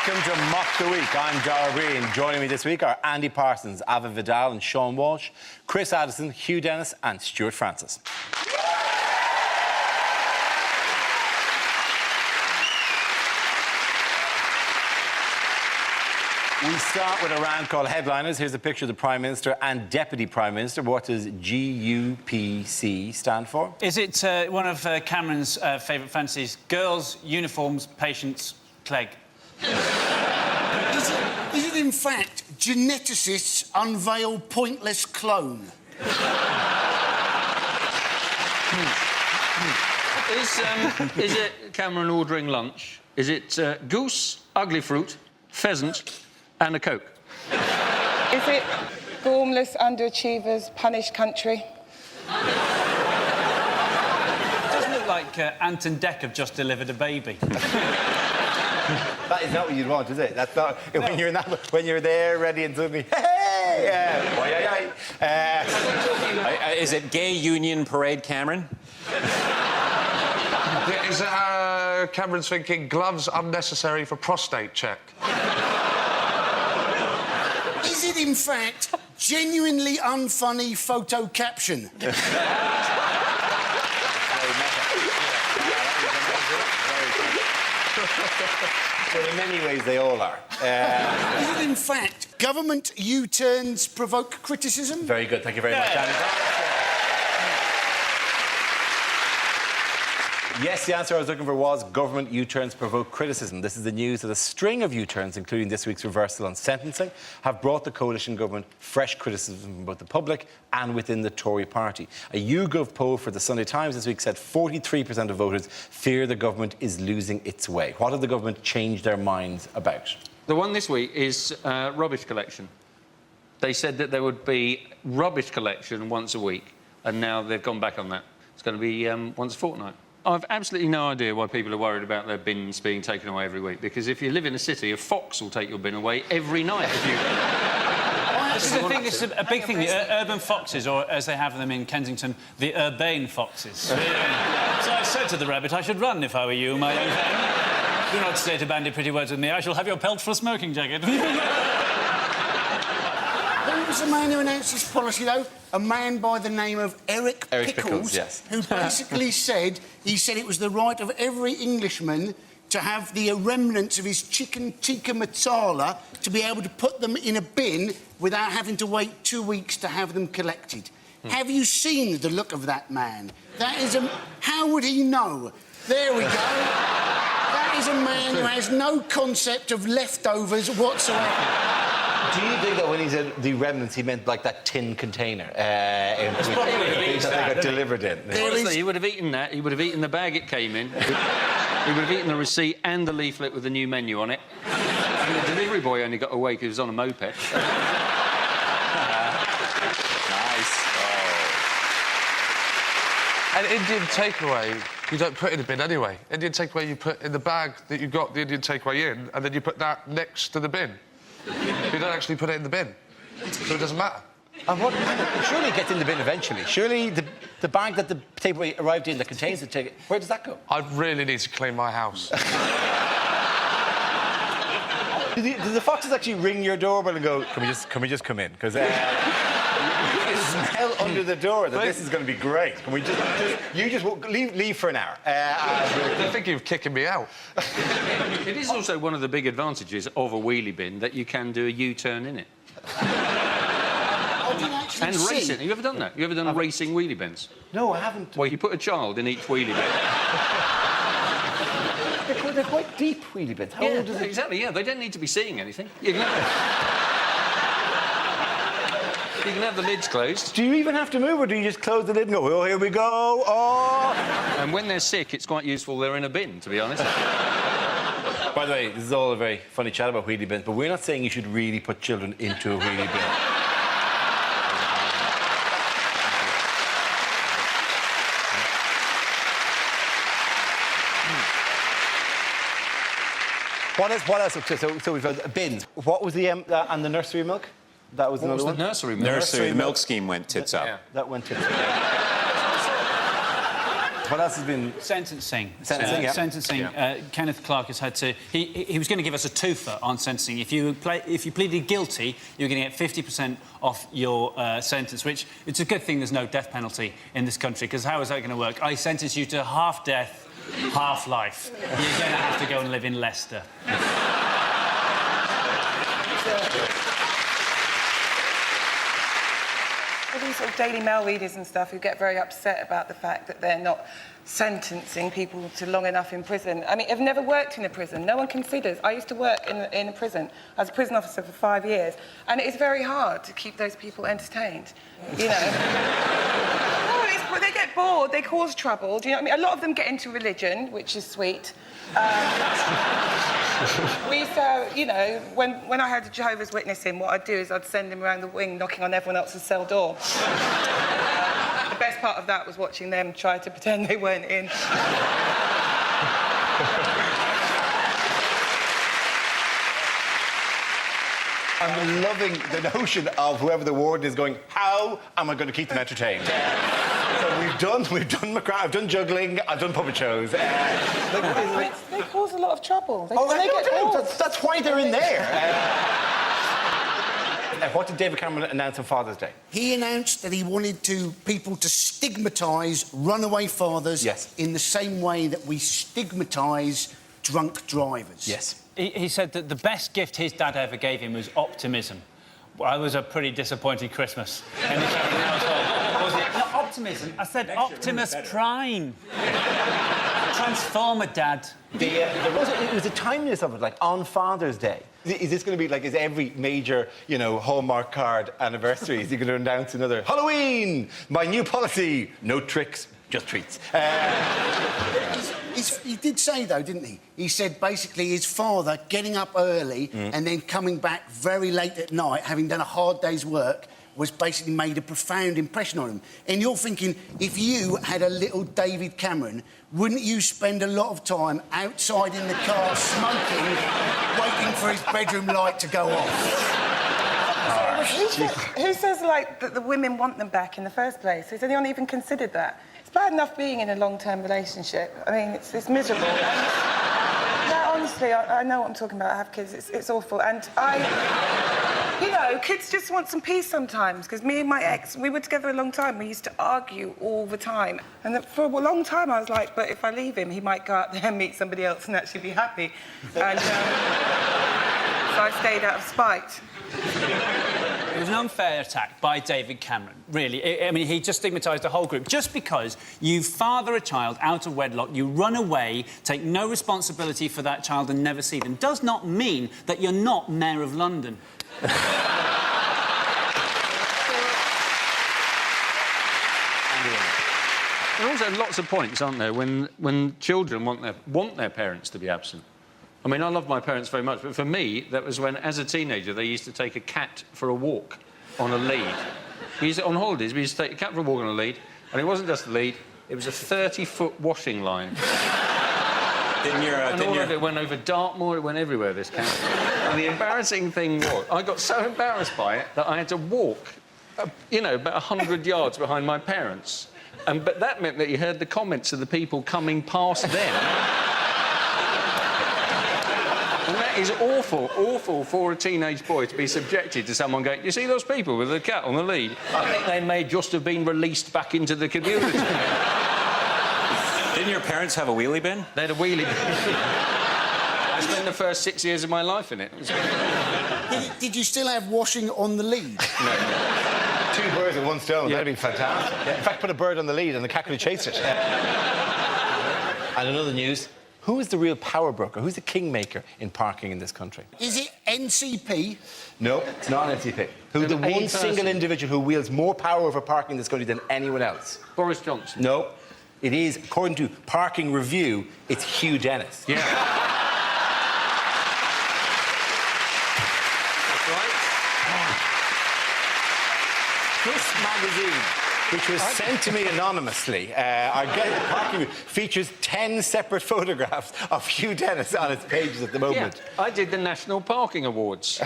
Welcome to Mock the Week. I'm Dara Breen. Joining me this week are Andy Parsons, Ava Vidal and Sean Walsh, Chris Addison, Hugh Dennis and Stuart Francis. We start with a round called Headliners. Here's a picture of the Prime Minister and Deputy Prime Minister. What does GUPC stand for? Is it one of Cameron's favourite fantasies? Girls, uniforms, patience, Clegg. Is it in fact geneticists unveil pointless clone? Is it Cameron ordering lunch? Is it goose, ugly fruit, pheasant and a Coke? Is it gormless underachievers punish country? It doesn't look like Ant and Dec have just delivered a baby. That is not what you'd want, is it? That's not... No. When you're there, ready and suddenly... Hey! Is it Gay Union Parade Cameron? Is it Cameron's thinking gloves unnecessary for prostate check? Is it in fact genuinely unfunny photo caption? Well, in many ways, they all are. Is it in fact government U-turns provoke criticism? Very good. Thank you very much, Andy. Yes, the answer I was looking for was government U-turns provoke criticism. This is the news that a string of U-turns, including this week's reversal on sentencing, have brought the coalition government fresh criticism from both the public and within the Tory party. A YouGov poll for the Sunday Times this week said 43% of voters fear the government is losing its way. What have the government changed their minds about? The one this week is rubbish collection. They said that there would be rubbish collection once a week, and now they've gone back on that. It's going to be once a fortnight. I've absolutely no idea why people are worried about their bins being taken away every week, because if you live in a city, a fox will take your bin away every night if you... This is a big thing, the urban foxes, or as they have them in Kensington, the urbane foxes. So I said to the rabbit, I should run if I were you, my young friend. Do not say to bandy pretty words with me, I shall have your pelt for a smoking jacket. Who was the man who announced this policy, though? A man by the name of Eric Pickles, yes. who basically said it was the right of every Englishman to have the remnants of his chicken tikka masala to be able to put them in a bin without having to wait 2 weeks to have them collected. Have you seen the look of that man? That is a... How would he know? There we go. That is a man who has no concept of leftovers whatsoever. Do you think that when he said the remnants, he meant like that tin container that they got delivered in? Honestly, he would have eaten that. He would have eaten the bag it came in. He would have eaten the receipt and the leaflet with the new menu on it. And the delivery boy only got away because he was on a moped. Nice. An Indian takeaway, you don't put in a bin anyway. Indian takeaway, you put in the bag that you got the Indian takeaway in, and then you put that next to the bin. You don't actually put it in the bin, so it doesn't matter. And what? Surely it gets in the bin eventually. Surely the bag that the takeaway arrived in that contains the ticket, where does that go? I really need to clean my house. Do the foxes actually ring your doorbell and go, can we just come in? Because you can smell under the door that this is going to be great. Can we just leave for an hour? They're thinking of kicking me out. It is also one of the big advantages of a wheelie bin that you can do a U-turn in it. And racing. Have you ever done that? You ever done racing wheelie bins? No, I haven't. Well, you put a child in each wheelie bin. They're quite deep wheelie bins. How old is it? Exactly, yeah. They don't need to be seeing anything. You can have the lids closed. Do you even have to move, or do you just close the lid and go, oh, here we go, oh... And when they're sick, it's quite useful they're in a bin, to be honest. By the way, this is all a very funny chat about wheelie bins, but we're not saying you should really put children into a wheelie bin. What else? So we've had bins. What was the and the nursery milk? That was another one. The nursery milk? Nursery milk scheme went tits up. Yeah. That went tits up. What else has been... Sentencing. Sentencing, yeah. Sentencing. Yeah. Kenneth Clark has had to... He was going to give us a twofer on sentencing. If you pleaded guilty, you're going to get 50% off your sentence, which it's a good thing there's no death penalty in this country, because how is that going to work? I sentence you to half death, half life. You're going to have to go and live in Leicester. All these sort of Daily Mail readers and stuff who get very upset about the fact that they're not sentencing people to long enough in prison. I mean, I've never worked in a prison. No one considers. I used to work in a prison. I was a prison officer for 5 years, and it is very hard to keep those people entertained, you know. No, they get bored, they cause trouble, do you know what I mean? A lot of them get into religion, which is sweet. We used to, you know, when I had a Jehovah's Witness in, what I'd do is I'd send him around the wing knocking on everyone else's cell door. The best part of that was watching them try to pretend they weren't in. I'm loving the notion of whoever the warden is going, how am I going to keep them entertained? So we've done I've done juggling, I've done puppet shows. They cause a lot of trouble. They get bored. That's why they're in there. What did David Cameron announce on Father's Day? He announced that he wanted people to stigmatise runaway fathers in the same way that we stigmatise drunk drivers. Yes. He said that the best gift his dad ever gave him was optimism. Well, I was a pretty disappointed Christmas. In the household. Was it not optimism? I said Optimus Prime. Transformer, Dad. It was the timeliness of it, like on Father's Day. Is this going to be like, is every major, you know, Hallmark card anniversary, is he going to announce another Halloween, my new policy, no tricks, just treats? He did say, though, didn't he? He said, basically, his father getting up early and then coming back very late at night, having done a hard day's work, was basically made a profound impression on him. And you're thinking, if you had a little David Cameron, wouldn't you spend a lot of time outside in the car smoking, waiting for his bedroom light to go off? Who says, like, that the women want them back in the first place? Has anyone even considered that? It's bad enough being in a long-term relationship. I mean, it's miserable. No, honestly, I know what I'm talking about. I have kids. It's awful. And you know, kids just want some peace sometimes, because me and my ex, we were together a long time. We used to argue all the time. And for a long time, I was like, but if I leave him, he might go out there and meet somebody else and actually be happy. And so I stayed out of spite. It was an unfair attack by David Cameron, really. I mean, he just stigmatised the whole group. Just because you father a child out of wedlock, you run away, take no responsibility for that child and never see them, does not mean that you're not Mayor of London. There are also lots of points, aren't there, when children want their parents to be absent. I mean, I love my parents very much, but for me, that was when, as a teenager, they used to take a cat for a walk on a lead. On holidays, we used to take a cat for a walk on a lead, and it wasn't just a lead, it was a 30-foot washing line. It went over Dartmoor, it went everywhere, this cat. And the embarrassing thing was, I got so embarrassed by it that I had to walk, you know, about 100 yards behind my parents. But that meant that you heard the comments of the people coming past them. And that is awful, awful for a teenage boy to be subjected to someone going, you see those people with the cat on the lead? I think they may just have been released back into the community. Didn't your parents have a wheelie bin? They had a wheelie bin. I spent the first 6 years of my life in it. Did you still have washing on the lead? No. 2 birds with 1 stone, that'd be fantastic. Yeah. In fact, put a bird on the lead and the cat could have chased it. And another news, who is the real power broker? Who's the kingmaker in parking in this country? Is it NCP? No, it's not NCP. Who's the one single individual who wields more power over parking in this country than anyone else? Boris Johnson. No. It is, according to Parking Review, it's Hugh Dennis. Yeah. That's right. This magazine, which was sent to me anonymously, Parking Review, features 10 separate photographs of Hugh Dennis on its pages at the moment. Yeah, I did the National Parking Awards.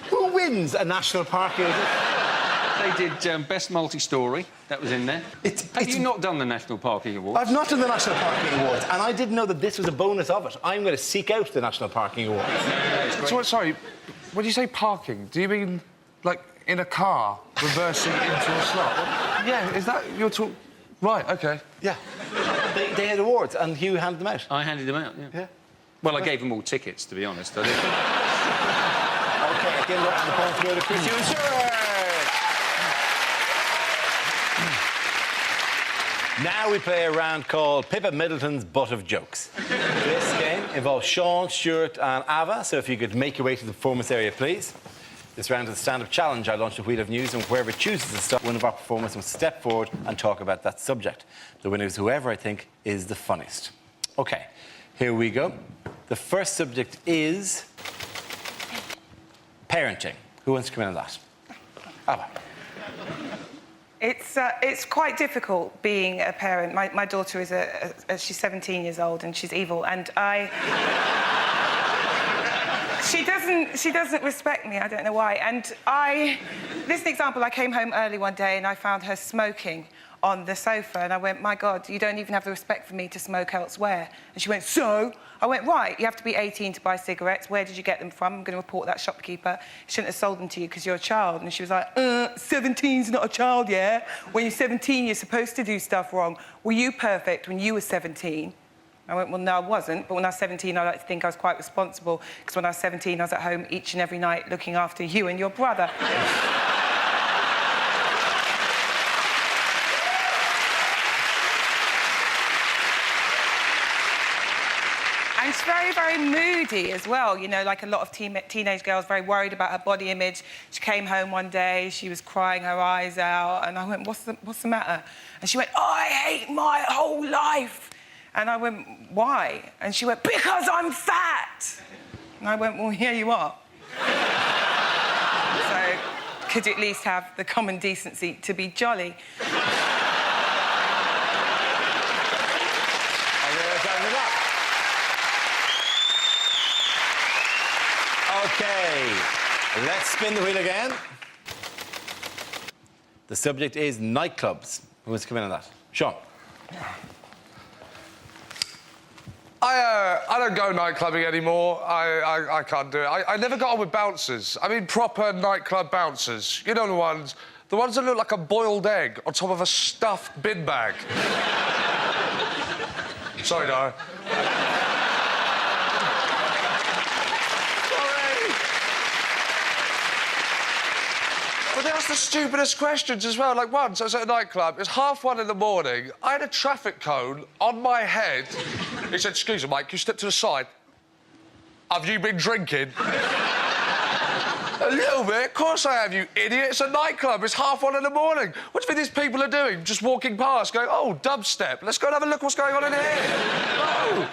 Who wins a National Parking Award? They did Best Multi-Story. That was in there. Have you not done the National Parking Awards? I've not done the National Parking Awards, and I didn't know that this was a bonus of it. I'm going to seek out the National Parking Awards. So, sorry, when you say parking, do you mean, like, in a car, reversing into a slot? Yeah, is that your talk? Right, OK. Yeah. They had awards, and Hugh handed them out. I handed them out, yeah. Well, I gave them all tickets, to be honest. I did. OK, again, up to the point to go to Chris Hugh and Stuart. Now we play a round called Pippa Middleton's Butt of Jokes. This game involves Sean, Stuart and Ava, so if you could make your way to the performance area, please. This round is a stand-up challenge. I launch a wheel of news, and whoever chooses to start, one of our performers must step forward and talk about that subject. The winner is whoever I think is the funniest. OK, here we go. The first subject is parenting. Who wants to come in on that? Ava. It's quite difficult being a parent. My daughter is she's 17 years old and she's evil, and she doesn't respect me. I don't know why. And this is an example. I came home early one day and I found her smoking on the sofa, and I went, my God, you don't even have the respect for me to smoke elsewhere. And she went, so? I went, right, you have to be 18 to buy cigarettes. Where did you get them from? I'm going to report that shopkeeper. He shouldn't have sold them to you because you're a child. And she was like, 17's not a child, yeah? When you're 17, you're supposed to do stuff wrong. Were you perfect when you were 17? I went, well, no, I wasn't. But when I was 17, I like to think I was quite responsible, because when I was 17, I was at home each and every night looking after you and your brother. And she's very, very moody as well. You know, like a lot of teenage girls, very worried about her body image. She came home one day, she was crying her eyes out, and I went, what's the matter? And she went, I hate my whole life. And I went, why? And she went, because I'm fat. And I went, well, here you are. So, could you at least have the common decency to be jolly? OK, let's spin the wheel again. The subject is nightclubs. Who wants to come in on that? Sean. I don't go nightclubbing anymore. I can't do it. I never got on with bouncers. I mean, proper nightclub bouncers. You know the ones that look like a boiled egg on top of a stuffed bin bag. Sorry, Dara. But that's the stupidest questions as well. Like, once I was at a nightclub, it was 1:30 in the morning, I had a traffic cone on my head. He said, excuse me, mate, can you step to the side? Have you been drinking? A little bit, of course I have, you idiot. It's a nightclub, it's 1:30 in the morning. What do you think these people are doing? Just walking past, going, oh, dubstep, let's go and have a look what's going on in here. No.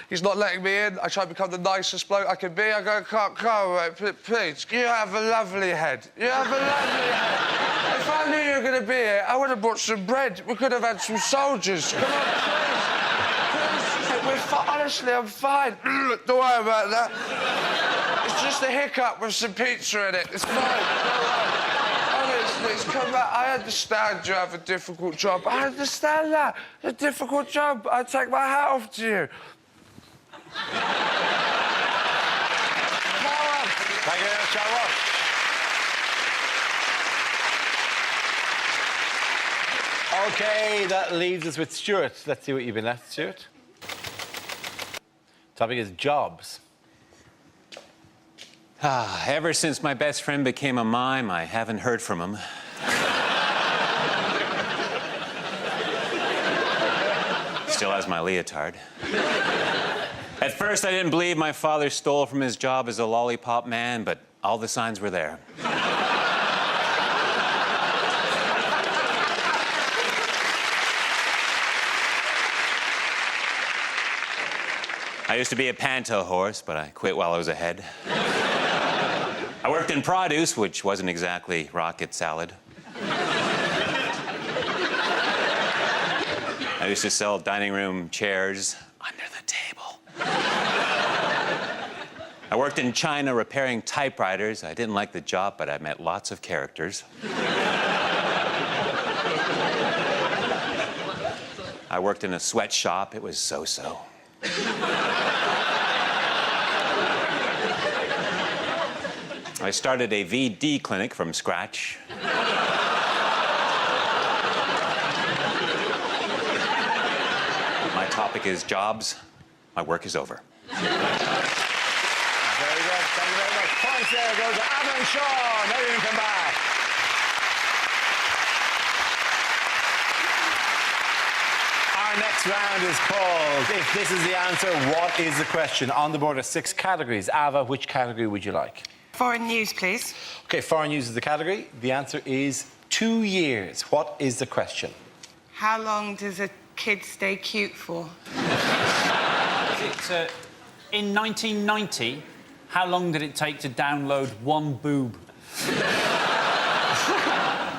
He's not letting me in. I try to become the nicest bloke I can be. I go, can't come, mate, please. You have a lovely head. You have a lovely head. If I knew you were going to be here, I would have brought some bread. We could have had some soldiers. Come on, please. Honestly, I'm fine. Don't worry about that. It's just a hiccup with some pizza in it. It's fine. Don't worry. Honestly, it's come back. I understand you have a difficult job. I understand that. It's a difficult job. I take my hat off to you. Thank you very much, John Walsh. OK, that leaves us with Stuart. Let's see what you've been left, Stuart. Topic is jobs. Ever since my best friend became a mime, I haven't heard from him. Still has my leotard. At first, I didn't believe my father stole from his job as a lollipop man, but all the signs were there. I used to be a panto horse, but I quit while I was ahead. I worked in produce, which wasn't exactly rocket salad. I used to sell dining room chairs under the table. I worked in China repairing typewriters. I didn't like the job, but I met lots of characters. I worked in a sweatshop. It was so-so. I started a VD clinic from scratch. My topic is jobs. My work is over. Very good. Thank you very much. Points there goes to Anna and Sean. Now you can come back. Our next round is called If This Is the Answer, What Is the Question? On the board are 6 categories. Ava, which category would you like? Foreign news, please. OK, foreign news is the category. The answer is 2 years. What is the question? How long does a kid stay cute for? In 1990, how long did it take to download one boob?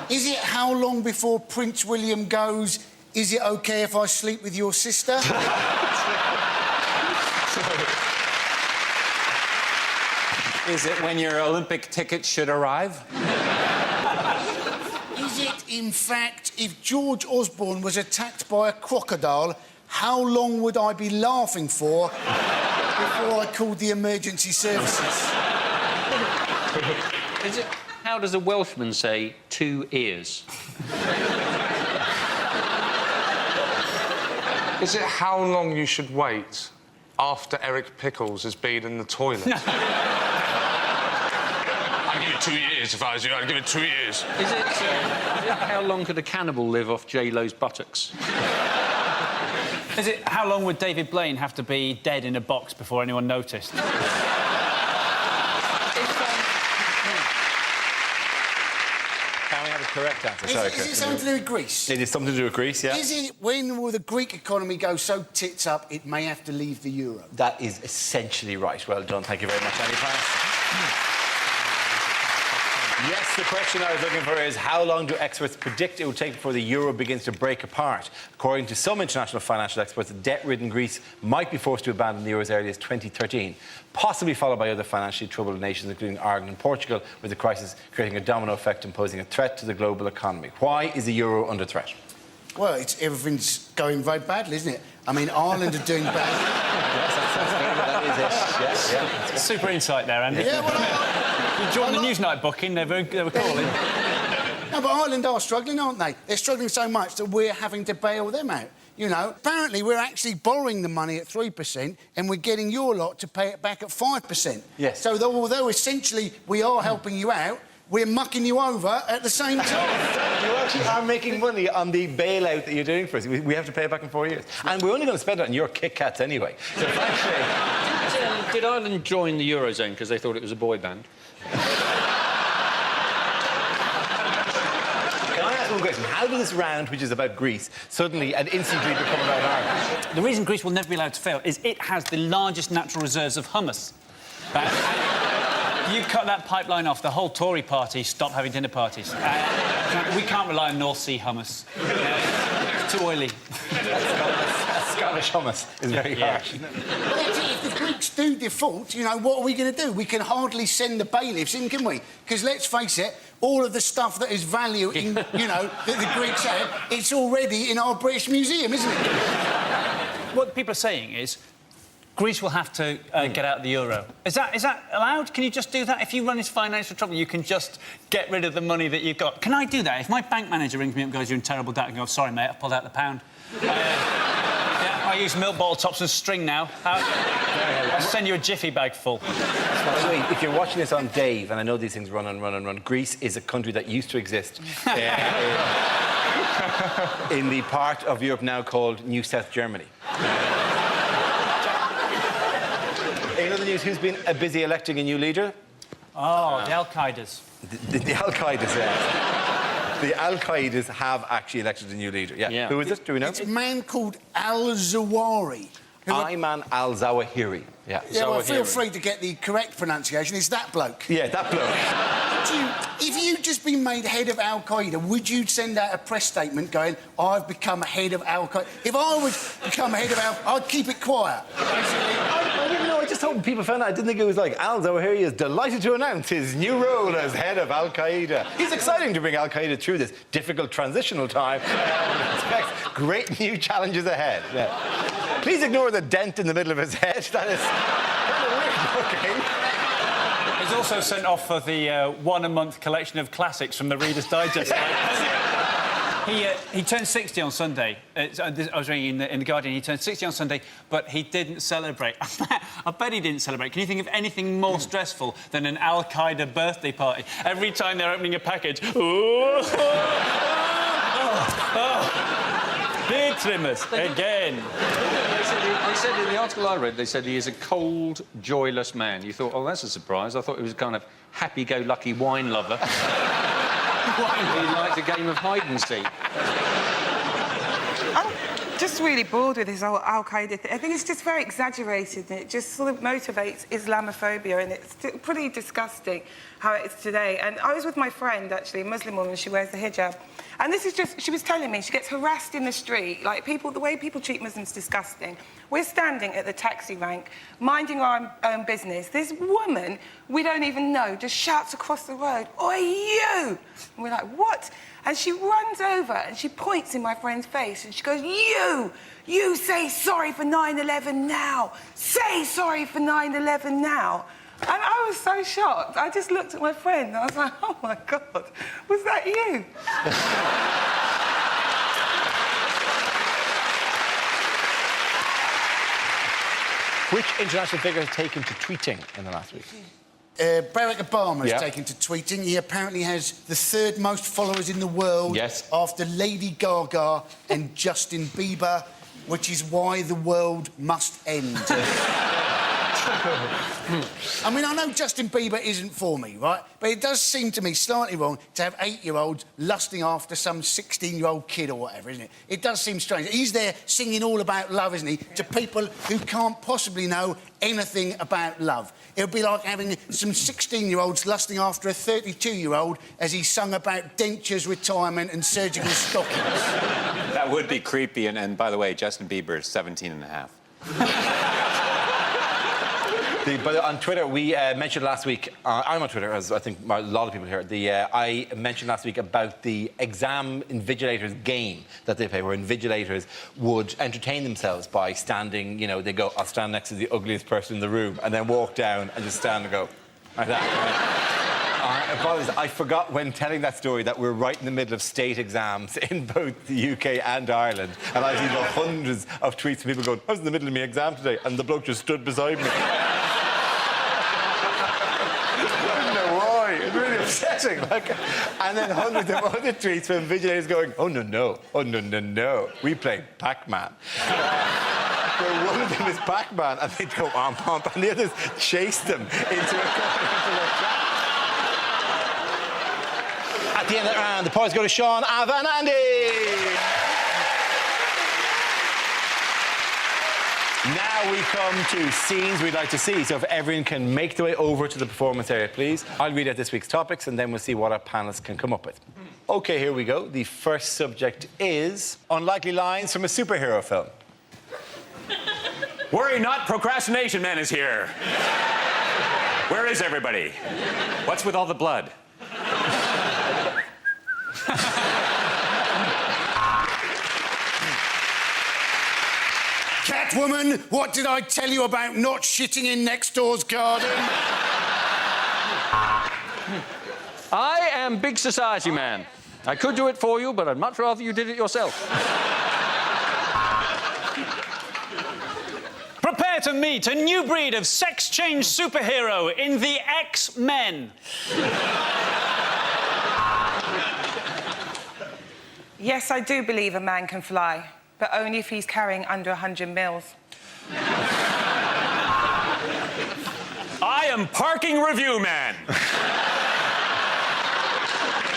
Is it how long before Prince William goes, is it OK if I sleep with your sister? Is it when your Olympic ticket should arrive? Is it, in fact, if George Osborne was attacked by a crocodile, how long would I be laughing for before I called the emergency services? Is it... How does a Welshman say 2 ears? Is it how long you should wait after Eric Pickles has been in the toilet? I'd give it 2 years if I was you. I'd give it 2 years. Is it how long could a cannibal live off J-Lo's buttocks? Is it how long would David Blaine have to be dead in a box before anyone noticed? Can we have a correct answer? Is it something to do with Greece? It is something to do with Greece, yeah. Is it when will the Greek economy go so tits up it may have to leave the euro? That is essentially right. Well done. Thank you very much, Andy Pass. Yes, the question I was looking for is how long do experts predict it will take before the euro begins to break apart? According to some international financial experts, debt-ridden Greece might be forced to abandon the euro as early as 2013, possibly followed by other financially troubled nations, including Ireland and Portugal, with the crisis creating a domino effect and posing a threat to the global economy. Why is the euro under threat? Well, everything's going very badly, isn't it? I mean, Ireland are doing bad. Yes, that is it. Yes, yeah. Super insight there, Andy. Yeah, well, You joined the Newsnight booking, they were calling. no, but Ireland are struggling, aren't they? They're struggling so much that we're having to bail them out. You know, apparently we're actually borrowing the money at 3% and we're getting your lot to pay it back at 5%. Yes. So although essentially we are helping you out, we're mucking you over at the same time. You actually are making money on the bailout that you're doing for us. We have to pay it back in 4 years. And we're only going to spend it on your Kit Kats anyway. So frankly... Did Ireland join the Eurozone because they thought it was a boy band? Can I ask one question? How did this round, which is about Greece, suddenly and instantly become about Ireland? The reason Greece will never be allowed to fail is it has the largest natural reserves of hummus. You cut that pipeline off, the whole Tory party stop having dinner parties. We can't rely on North Sea hummus. It's too oily. Scottish hummus is very harsh. Well, if the Greeks do default, you know, what are we going to do? We can hardly send the bailiffs in, can we? Because let's face it, all of the stuff that is value in, you know, that the Greeks have, it's already in our British Museum, isn't it? What people are saying is Greece will have to get out of the euro. Is that allowed? Can you just do that? If you run into financial trouble, you can just get rid of the money that you've got. Can I do that? If my bank manager rings me up and goes, you're in terrible debt, I go, sorry, mate, I've pulled out the pound. I use milk bottle tops and string now. I'll send you a jiffy bag full. By the way, if you're watching this on Dave, and I know these things run and run and run, Greece is a country that used to exist in the part of Europe now called New South Germany. In other news, who's been busy electing a new leader? Oh, the Al-Qaedas. The Al-Qaedas, yeah. The Al-Qaedas have actually elected a new leader. Yeah. Who is it? Do we know? It's a man called Al-Zawahiri. Ayman al-Zawahiri. Yeah. Yeah, well, feel free to get the correct pronunciation. It's that bloke. Yeah, that bloke. If you'd just been made head of Al-Qaeda, would you send out a press statement going, I've become head of Al-Qaeda? If I would become head of Al-Qaeda, I'd keep it quiet. I didn't know. I just hope people found out. I didn't think it was like Al-Zawahiri is delighted to announce his new role as head of Al-Qaeda. He's exciting to bring Al-Qaeda through this difficult transitional time. Expects great new challenges ahead. Yeah. Please ignore the dent in the middle of his head. That is kind of weird looking. He's also sent off for the one-a-month collection of classics from the Reader's Digest. He turned 60 on Sunday. I was reading in The Guardian, he turned 60 on Sunday, but he didn't celebrate. I bet he didn't celebrate. Can you think of anything more stressful than an Al-Qaeda birthday party? Every time they're opening a package... Beard trimmers, again. They said in the article I read, they said he is a cold, joyless man. You thought, oh, that's a surprise. I thought he was a kind of happy-go-lucky wine lover. He liked a game of hide-and-seek. I'm just really bored with this whole Al-Qaeda thing. I think it's just very exaggerated and it just sort of motivates Islamophobia and it's pretty disgusting how it is today. And I was with my friend, actually, a Muslim woman, she wears the hijab. And this is just, she was telling me, she gets harassed in the street. Like, the way people treat Muslims is disgusting. We're standing at the taxi rank, minding our own business. This woman, we don't even know, just shouts across the road, "Oi, you!" And we're like, what? And she runs over and she points in my friend's face and she goes, you say sorry for 9/11 now. Say sorry for 9/11 now. And I was so shocked. I just looked at my friend and I was like, oh, my God, was that you? Which international figure has taken to tweeting in the last week? Barack Obama has Yeah. taken to tweeting. He apparently has the third most followers in the world Yes. after Lady Gaga and Justin Bieber, which is why the world must end. I mean, I know Justin Bieber isn't for me, right? But it does seem to me slightly wrong to have 8-year-olds lusting after some 16-year-old kid or whatever, isn't it? It does seem strange. He's there singing all about love, isn't he, to people who can't possibly know anything about love. It would be like having some 16-year-olds lusting after a 32-year-old as he sung about dentures, retirement and surgical stockings. That would be creepy. And by the way, Justin Bieber is 17 and a half. But on Twitter, we mentioned last week, I'm on Twitter, as I think a lot of people here, I mentioned last week about the exam invigilators game that they play, where invigilators would entertain themselves by standing, you know, they go, I'll stand next to the ugliest person in the room, and then walk down and just stand and go, like that. Apologies, I forgot when telling that story that we're right in the middle of state exams in both the UK and Ireland, and I've seen hundreds of tweets of people going, I was in the middle of my exam today, and the bloke just stood beside me. It's really upsetting. And then hundreds of other tweets from invigilators going, oh, no, we play Pac-Man. Where one of them is Pac-Man, and they go, pump, and the others chase them into a trap. At the end of the round, the points go to Sean, Ava and Andy. Now we come to scenes we'd like to see. So if everyone can make their way over to the performance area, please. I'll read out this week's topics and then we'll see what our panelists can come up with. OK, here we go. The first subject is unlikely lines from a superhero film. Worry not, Procrastination Man is here. Where is everybody? What's with all the blood? Catwoman, what did I tell you about not shitting in next door's garden? I am Big Society Man. I could do it for you, but I'd much rather you did it yourself. Prepare to meet a new breed of sex-change superhero in the X-Men. Yes, I do believe a man can fly, but only if he's carrying under 100 mils. I am Parking Review Man.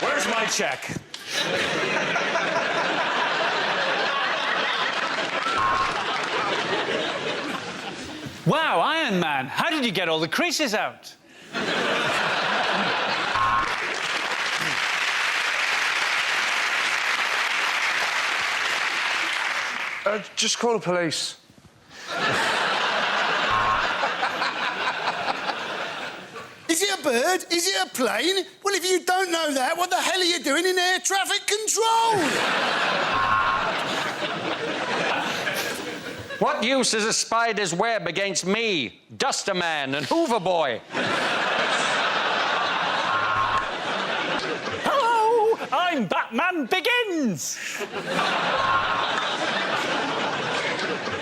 Where's my check? Wow, Iron Man, how did you get all the creases out? Just call the police. Is it a bird? Is it a plane? Well, if you don't know that, what the hell are you doing in air traffic control? What use is a spider's web against me, Duster Man and Hoover Boy? Hello, I'm Batman Begins.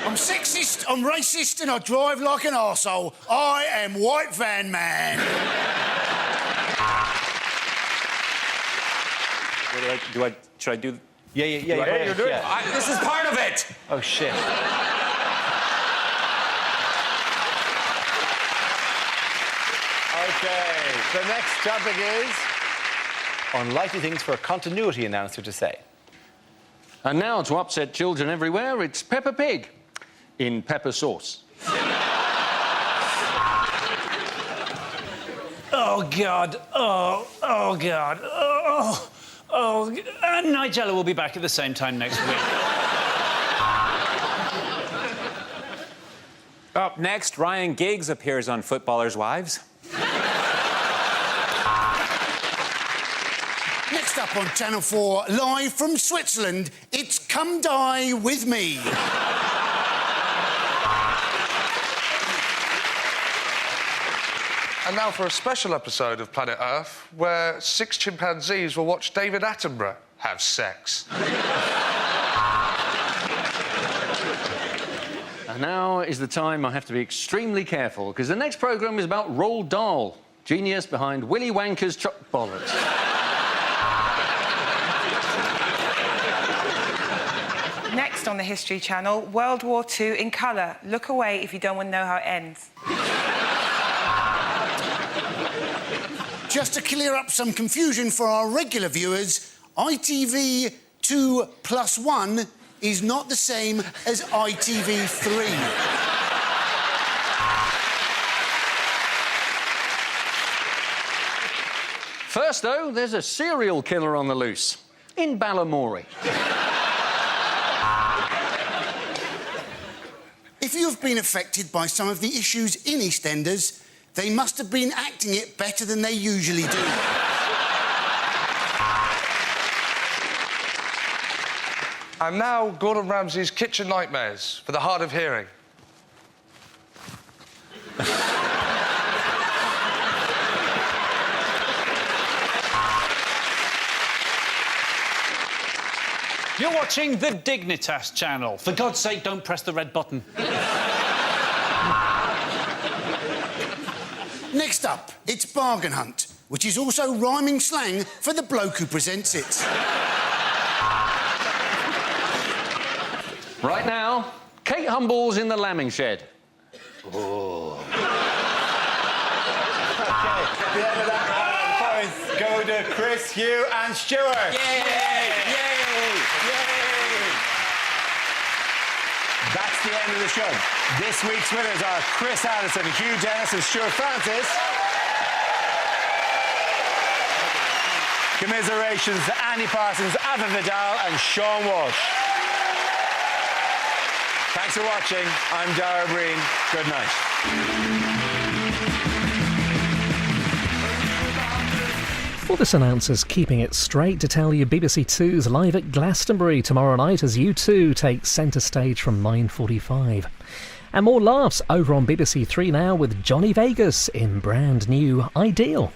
I'm sexist, I'm racist, and I drive like an arsehole. I am White Van Man. Should I do? Yeah. Yeah, you're doing it. This is part of it. Oh, shit. Okay, the next topic is unlikely things for a continuity announcer to say. And now, to upset children everywhere, it's Peppa Pig in pepper sauce. Oh, God. Oh, God. And Nigella will be back at the same time next week. Up next, Ryan Giggs appears on Footballers' Wives. Next up on Channel 4, live from Switzerland, it's Come Die With Me. And now for a special episode of Planet Earth, where 6 chimpanzees will watch David Attenborough have sex. And now is the time I have to be extremely careful, because the next programme is about Roald Dahl, genius behind Willy Wanker's Chuck Bollocks. Next on the History Channel, World War II in colour. Look away if you don't want to know how it ends. Just to clear up some confusion for our regular viewers, ITV 2+1 is not the same as ITV3. First, though, there's a serial killer on the loose in Balamory. If you have been affected by some of the issues in EastEnders, they must have been acting it better than they usually do. And now, Gordon Ramsay's Kitchen Nightmares for the hard of hearing. You're watching the Dignitas channel. For God's sake, don't press the red button. Next up, it's Bargain Hunt, which is also rhyming slang for the bloke who presents it. Right now, Kate Humble's in the lambing shed. Okay, at the end of that round, points go to Chris, Hugh and Stuart. Yay! That's the end of the show. This week's winners are Chris Addison, Hugh Dennis and Stuart Francis. Commiserations to Andy Parsons, Ava Vidal and Sean Walsh. Thanks for watching. I'm Dara Breen. Good night. Well, this announcer's keeping it straight to tell you BBC Two's live at Glastonbury tomorrow night as U2 take centre stage from 9:45. And more laughs over on BBC Three now with Johnny Vegas in brand new Ideal.